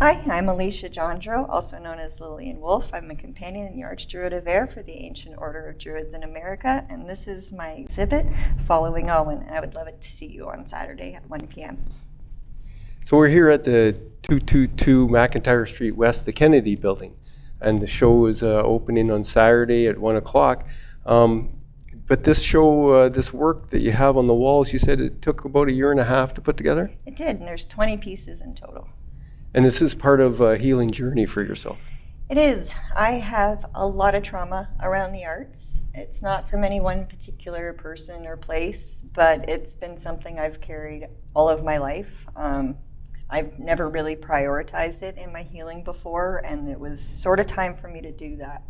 Hi, I'm Alisha Jondreau, also known as Lillian Wolf. I'm a companion in the Archdruid of Air for the Ancient Order of Druids in America, and this is my exhibit, Following Awen, and I would love it to see you on Saturday at 1 p.m. So we're here at the 222 McIntyre Street West, the Kennedy Building, and the show is opening on Saturday at 1 o'clock. But this show, this work that you have on the walls, you said it took about 1.5 years to put together? It did, and there's 20 pieces in total. And this is part of a healing journey for yourself. It is. I have a lot of trauma around the arts. It's not from any one particular person or place, but it's been something I've carried all of my life. I've never really prioritized it in my healing before, and it was sort of time for me to do that.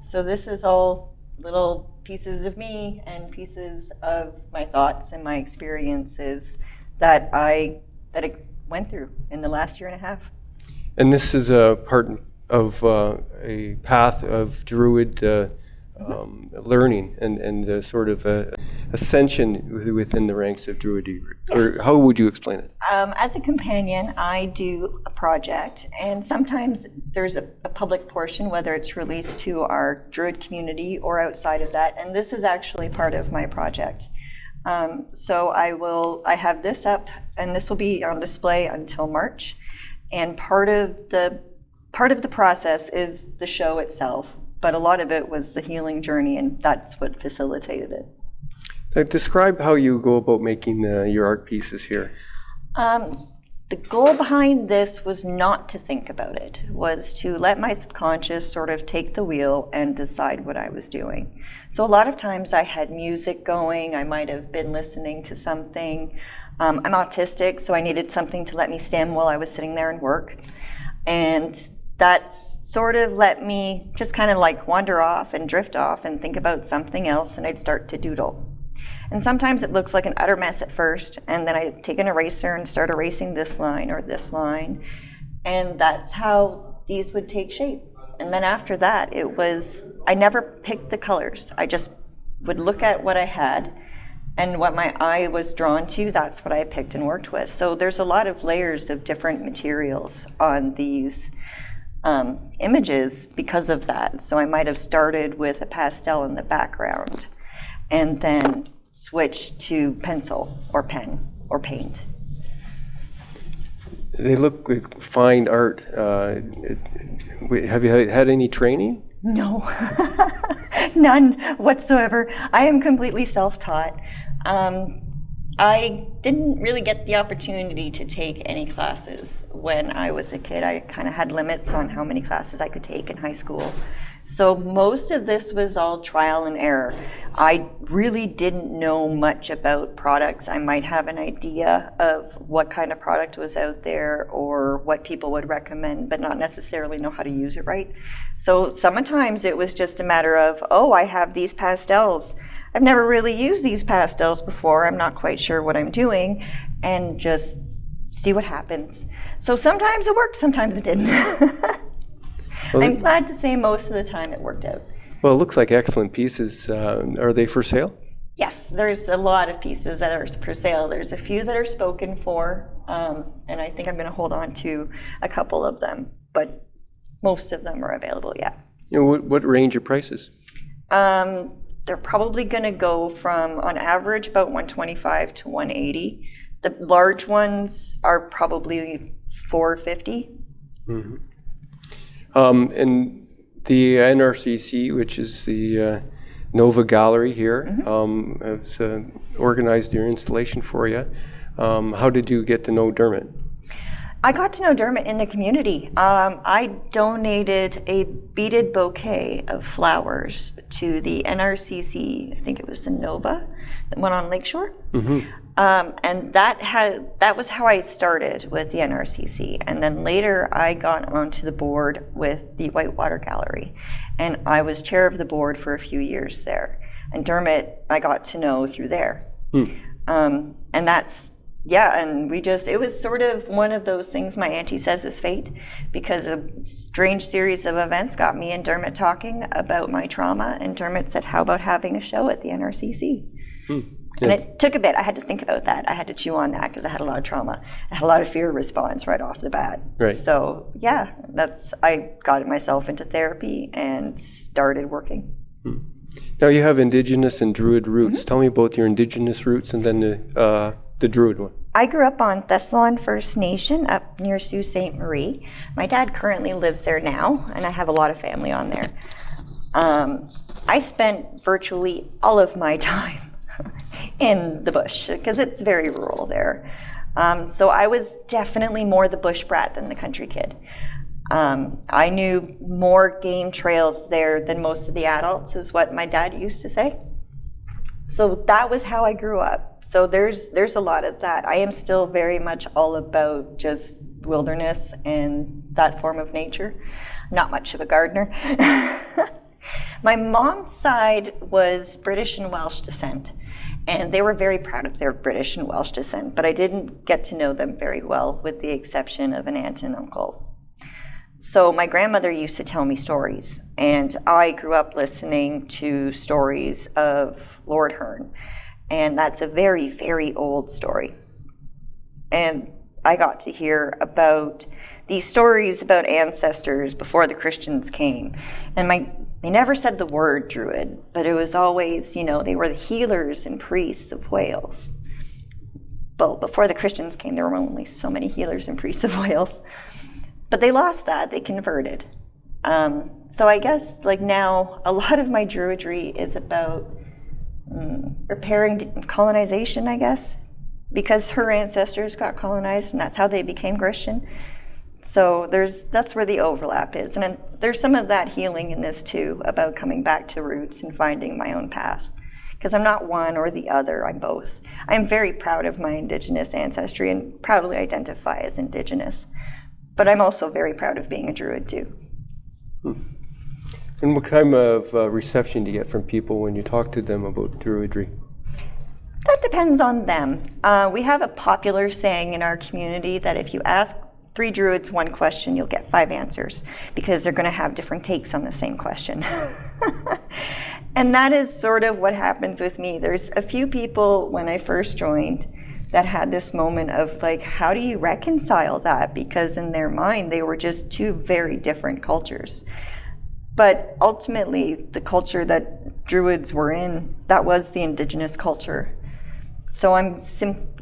So this is all little pieces of me and pieces of my thoughts and my experiences that I went through in the last 1.5 years. And this is a part of a path of Druid learning and sort of ascension within the ranks of Druidry. Yes. Or how would you explain it? As a companion, I do a project, and sometimes there's a public portion, whether it's released to our Druid community or outside of that, and this is actually part of my project. So I have this up, and this will be on display until March. And part of the process is the show itself, but a lot of it was the healing journey, and that's what facilitated it. Now, describe how you go about making your art pieces here. The goal behind this was not to think about it, was to let my subconscious sort of take the wheel and decide what I was doing. So a lot of times I had music going, I might have been listening to something. I'm autistic, so I needed something to let me stim while I was sitting there and work. And that sort of let me just kind of like wander off and drift off and think about something else, and I'd start to doodle. And sometimes it looks like an utter mess at first, and then I'd take an eraser and start erasing this line or this line. And that's how these would take shape. And then after that, I never picked the colors. I just would look at what I had, and what my eye was drawn to, that's what I picked and worked with. So there's a lot of layers of different materials on these images because of that. So I might have started with a pastel in the background and then switched to pencil or pen or paint. They look like fine art. Have you had any training? No, none whatsoever. I am completely self-taught. I didn't really get the opportunity to take any classes when I was a kid. I kind of had limits on how many classes I could take in high school. So most of this was all trial and error. I really didn't know much about products. I might have an idea of what kind of product was out there or what people would recommend, but not necessarily know how to use it right. So sometimes it was just a matter of, oh, I have these pastels. I've never really used these pastels before. I'm not quite sure what I'm doing, and just see what happens. So sometimes it worked, sometimes it didn't. Well, I'm glad to say most of the time it worked out. Well, it looks like excellent pieces. Are they for sale? Yes, there's a lot of pieces that are for sale. There's a few that are spoken for, and I think I'm going to hold on to a couple of them, but most of them are available, yeah. You know, what range of prices? They're probably going to go from, on average, about $125 to $180. The large ones are probably $450. Mm-hmm. And the NRCC, which is the NOVAH Gallery here, mm-hmm. Has organized your installation for you. How did you get to know Dermot? I got to know Dermot in the community. I donated a beaded bouquet of flowers to the NRCC, I think it was the NOVAH, that went on Lakeshore. Mm-hmm. And that was how I started with the NRCC. And then later I got onto the board with the Whitewater Gallery. And I was chair of the board for a few years there. And Dermot, I got to know through there. And that's, yeah, and it was sort of one of those things my auntie says is fate, because a strange series of events got me and Dermot talking about my trauma, and Dermot said, how about having a show at the NRCC? And it took a bit. I had to think about that. I had to chew on that because I had a lot of trauma. I had a lot of fear response right off the bat. Right. So yeah, I got myself into therapy and started working. Now you have Indigenous and Druid roots. Tell me about your Indigenous roots and then the Druid one. I grew up on Thessalon First Nation up near Sault Ste. Marie. My dad currently lives there now, and I have a lot of family on there. I spent virtually all of my time in the bush because it's very rural there. So I was definitely more the bush brat than the country kid. I knew more game trails there than most of the adults, is what my dad used to say. So that was how I grew up. So there's a lot of that. I am still very much all about just wilderness and that form of nature. Not much of a gardener. My mom's side was British and Welsh descent, and they were very proud of their British and Welsh descent, but I didn't get to know them very well, with the exception of an aunt and uncle. So my grandmother used to tell me stories, and I grew up listening to stories of Lord Hearn, and that's a very, very old story. And I got to hear about these stories about ancestors before the Christians came. And they never said the word Druid, but it was always, they were the healers and priests of Wales. Well, before the Christians came, there were only so many healers and priests of Wales. But they lost that, they converted. So I guess now a lot of my Druidry is about repairing colonization, I guess, because her ancestors got colonized and that's how they became Christian. So that's where the overlap is. And then there's some of that healing in this too, about coming back to roots and finding my own path. Because I'm not one or the other, I'm both. I'm very proud of my Indigenous ancestry and proudly identify as Indigenous. But I'm also very proud of being a Druid too. And what kind of reception do you get from people when you talk to them about Druidry? That depends on them. We have a popular saying in our community that if you ask 3 Druids one question, you'll get 5 answers, because they're going to have different takes on the same question. And that is sort of what happens with me. There's a few people when I first joined that had this moment of how do you reconcile that? Because in their mind, they were just 2 very different cultures. But ultimately, the culture that Druids were in, that was the Indigenous culture. So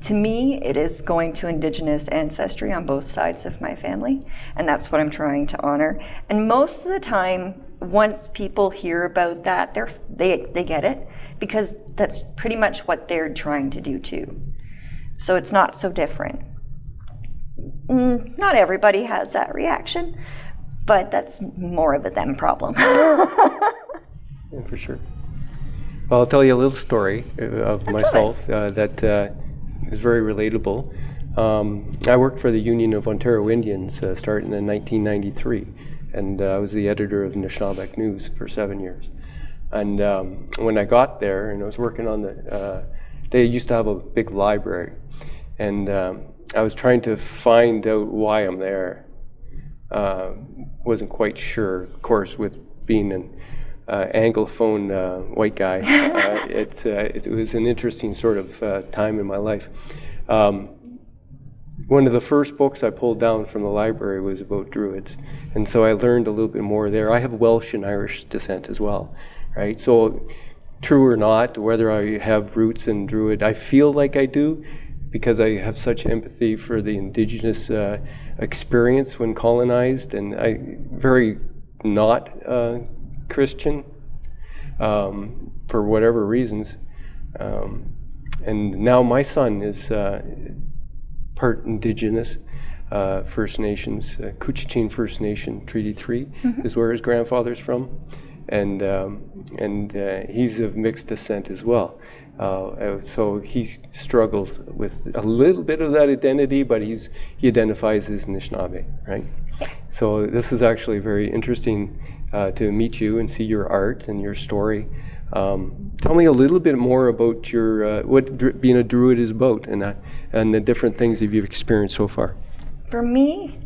to me, it is going to Indigenous ancestry on both sides of my family, and that's what I'm trying to honor. And most of the time, once people hear about that, they get it, because that's pretty much what they're trying to do too. So it's not so different. Not everybody has that reaction, but that's more of a them problem. Yeah, for sure. Well, I'll tell you a little story of myself that is very relatable. I worked for the Union of Ontario Indians starting in 1993, and I was the editor of Anishinaabe News for 7 years. And when I got there, and I was working on they used to have a big library, and I was trying to find out why I'm there. Wasn't quite sure, of course, with being an Anglophone white guy. It was an interesting sort of time in my life. One of the first books I pulled down from the library was about Druids, and so I learned a little bit more there. I have Welsh and Irish descent as well, right? So true or not, whether I have roots in Druid, I feel like I do, because I have such empathy for the Indigenous experience when colonized, and I very not Christian for whatever reasons. And now my son is part Indigenous, First Nations, Couchiching First Nation, Treaty 3 is where his grandfather's from. And he's of mixed descent as well. So he struggles with a little bit of that identity, but he identifies as Anishinaabe, right? So this is actually very interesting to meet you and see your art and your story. Tell me a little bit more about your what being a Druid is about, and the different things that you've experienced so far. For me,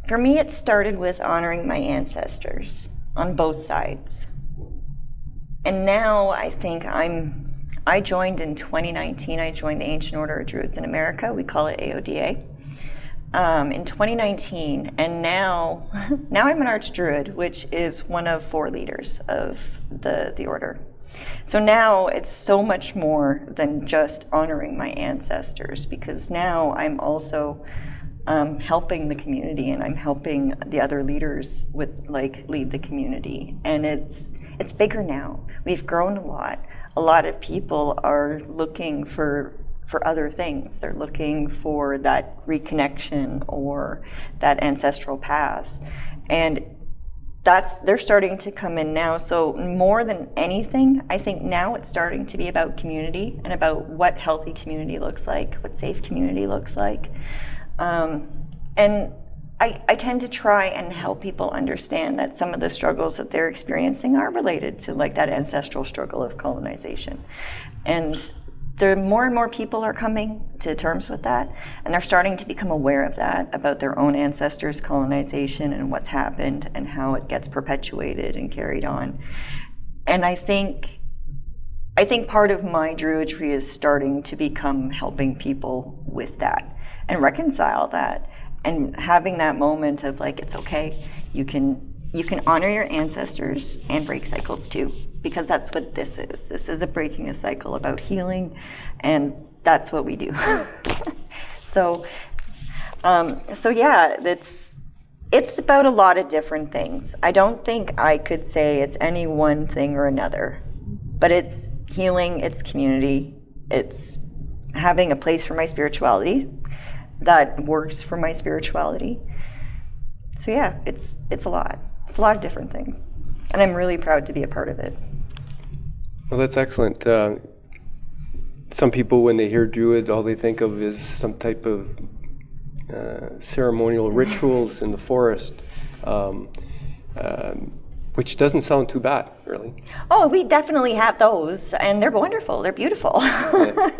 it started with honoring my ancestors on both sides. And now I think I'm I joined in 2019. I joined the Ancient Order of Druids in America. We call it AODA. In 2019, and now I'm an Archdruid, which is one of 4 leaders of the order. So now it's so much more than just honoring my ancestors, because now I'm also helping the community, and I'm helping the other leaders with lead the community, and it's bigger now. We've grown a lot. A lot of people are looking for other things. They're looking for that reconnection or that ancestral path, and they're starting to come in now. So more than anything, I think now it's starting to be about community and about what healthy community looks like, what safe community looks like. And I tend to try and help people understand that some of the struggles that they're experiencing are related to that ancestral struggle of colonization. And more and more people are coming to terms with that, and they're starting to become aware of that, about their own ancestors' colonization and what's happened and how it gets perpetuated and carried on. And I think part of my Druidry is starting to become helping people with that and reconcile that, and having that moment of it's okay, you can honor your ancestors and break cycles too, because that's what this is. This is a breaking a cycle about healing, and that's what we do. So yeah, it's about a lot of different things. I don't think I could say it's any one thing or another, but it's healing, it's community, it's having a place for my spirituality that works for my spirituality. So yeah, it's a lot. It's a lot of different things, and I'm really proud to be a part of it. Well, that's excellent. Some people, when they hear Druid, all they think of is some type of ceremonial rituals in the forest, which doesn't sound too bad, really. Oh, we definitely have those, and they're wonderful. They're beautiful. Yeah.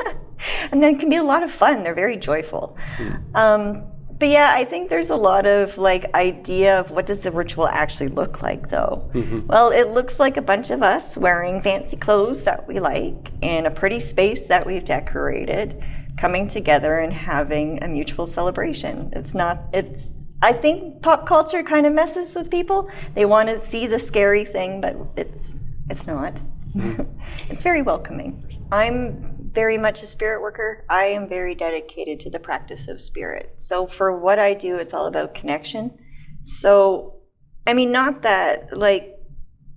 And they can be a lot of fun. They're very joyful. But yeah, I think there's a lot of idea of what does the ritual actually look like, though. Mm-hmm. Well, it looks like a bunch of us wearing fancy clothes that we like in a pretty space that we've decorated, coming together and having a mutual celebration. I think pop culture kind of messes with people. They want to see the scary thing, but it's not. Mm-hmm. It's very welcoming. I'm very much a spirit worker. I am very dedicated to the practice of spirit. So for what I do, it's all about connection. So, I mean, not that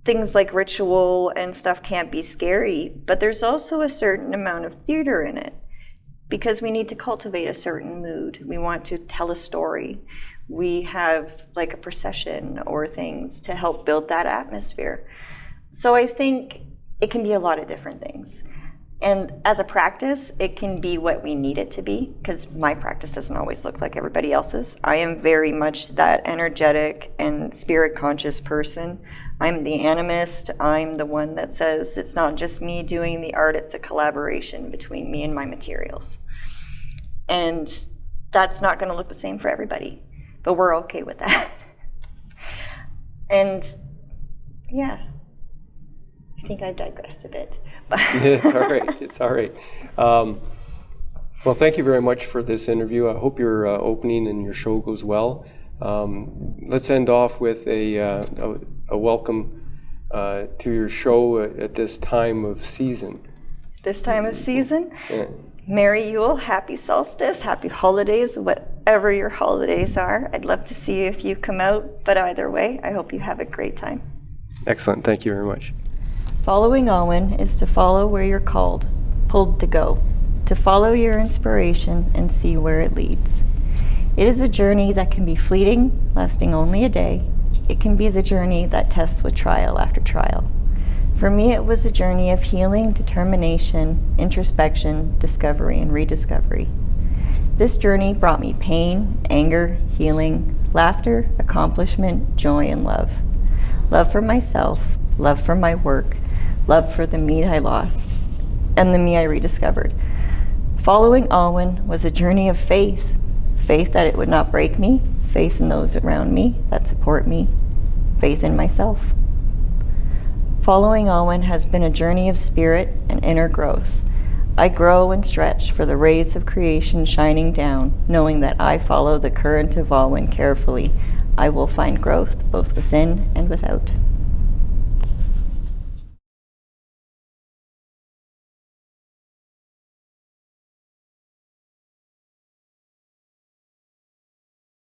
things like ritual and stuff can't be scary, but there's also a certain amount of theater in it, because we need to cultivate a certain mood. We want to tell a story. We have a procession or things to help build that atmosphere. So I think it can be a lot of different things. And as a practice, it can be what we need it to be, because my practice doesn't always look like everybody else's. I am very much that energetic and spirit conscious person. I'm the animist. I'm the one that says it's not just me doing the art, it's a collaboration between me and my materials. And that's not going to look the same for everybody, but we're okay with that. And yeah, I think I've digressed a bit. It's all right. It's all right. Well, thank you very much for this interview. I hope your opening and your show goes well. Let's end off with a welcome to your show at this time of season. This time of season? Yeah. Merry Yule, happy solstice, happy holidays, whatever your holidays are. I'd love to see you if you come out, but either way, I hope you have a great time. Excellent. Thank you very much. Following Awen is to follow where you're called, pulled to go, to follow your inspiration and see where it leads. It is a journey that can be fleeting, lasting only a day. It can be the journey that tests with trial after trial. For me, it was a journey of healing, determination, introspection, discovery, and rediscovery. This journey brought me pain, anger, healing, laughter, accomplishment, joy, and love. Love for myself, love for my work, love for the me I lost, and the me I rediscovered. Following Awen was a journey of faith. Faith that it would not break me, faith in those around me that support me, faith in myself. Following Awen has been a journey of spirit and inner growth. I grow and stretch for the rays of creation shining down, knowing that I follow the current of Awen carefully. I will find growth both within and without.